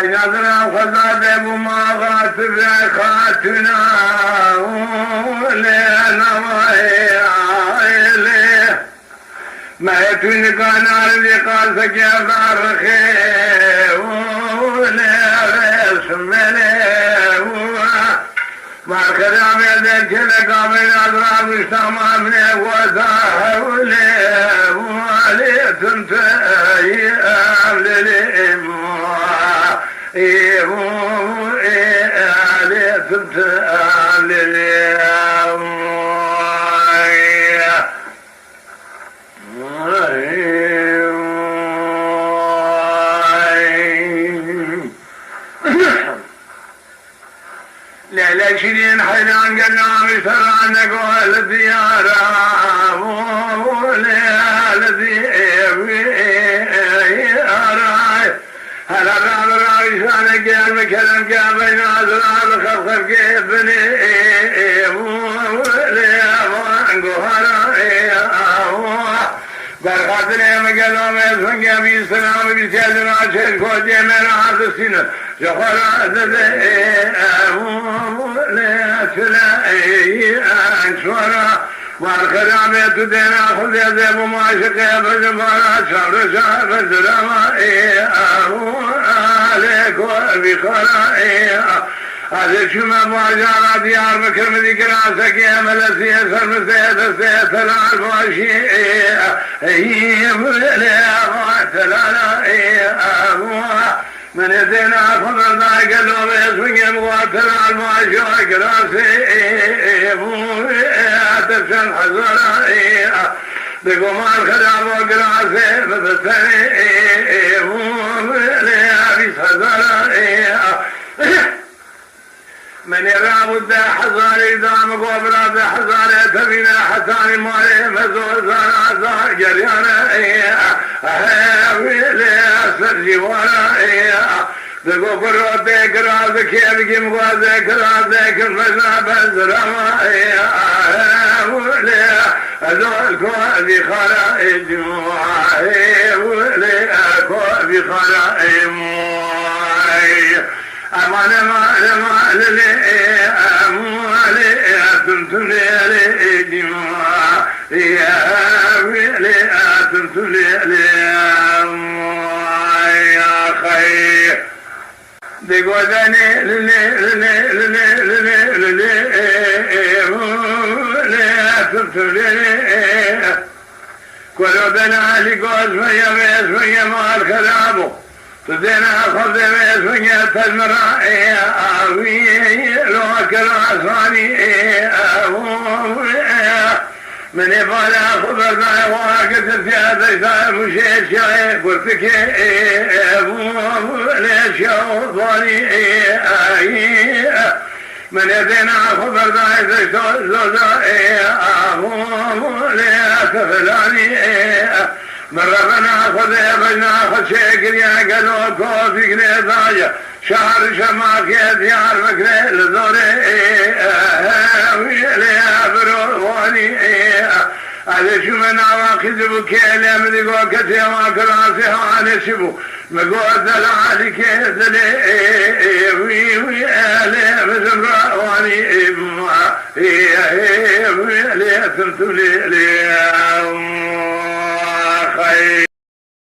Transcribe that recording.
بيضنا فزاد بماغات بخاتنا ولينا وإليه ما يتون كان عرضي قاسك يا بارخي وليه سمليه مركزا بيدك لك من أضراب السماء من وزاه وليه وليه تنتهي أبللهم ليلة شيرين حيران قلنا مثلانك والديارة الذي هل أراد رأيشانك يا المكلم كابين أزرار خفخف كيف بني برخاتني مقلوم يسفن قبي السلام بسيادنا عشر كوجي من عرض السنة جخر أزده لأسلائي أنشورا والخدام يتدينا خذ يذيب ما شقي بجبارا شعر شعر الدرامائي عليك وبخرائي هذا شما مواجارة ديار بكر مذكر عسك يا ملسي يسر مسيد السيد العالفاشي من يدينا خبر ذاك اللوم يسمي مقاتل المعشو كراسي تفشل حزرائي بقوم الخدام وكراسي ببسري لأبيس حزرائي من يرابد حزاري دام قبرات حزاري تبين حساني مالي مزور زار جريانا ويلي أسر جوارا دقو فرود ذكرا ذكي مغا ذكرا ذكر مزنا بزرما ويلي أزول كو بخارا جمعي ويلي أكو بخارا أمان ما للي أموالي أتنتلي لجمع يا ويلي أتنتلي يا خير بقودني للي أتنتلي كل بنا لقوز ويا بيس ويا مال كلامه تدينا خذ بيسوية تزمرائي لو كراساني من يبالا خبر ذا واقت في هذا الشيء مشي شيء قلتك ليش يوضاني من يدينا خبر ذا زوزائي ليش فلاني مرغنا خذ بنا خشيك يا قالوا كوفي قريضايا شهر شماك يا ديار مكري لذوري ويلي أبرواني هذا شو من عواقد بكيلي من يقول كتير ما كراسي هاني شبو مقول دلالي كيدلي ويلي بزمرواني ويلي تمتلي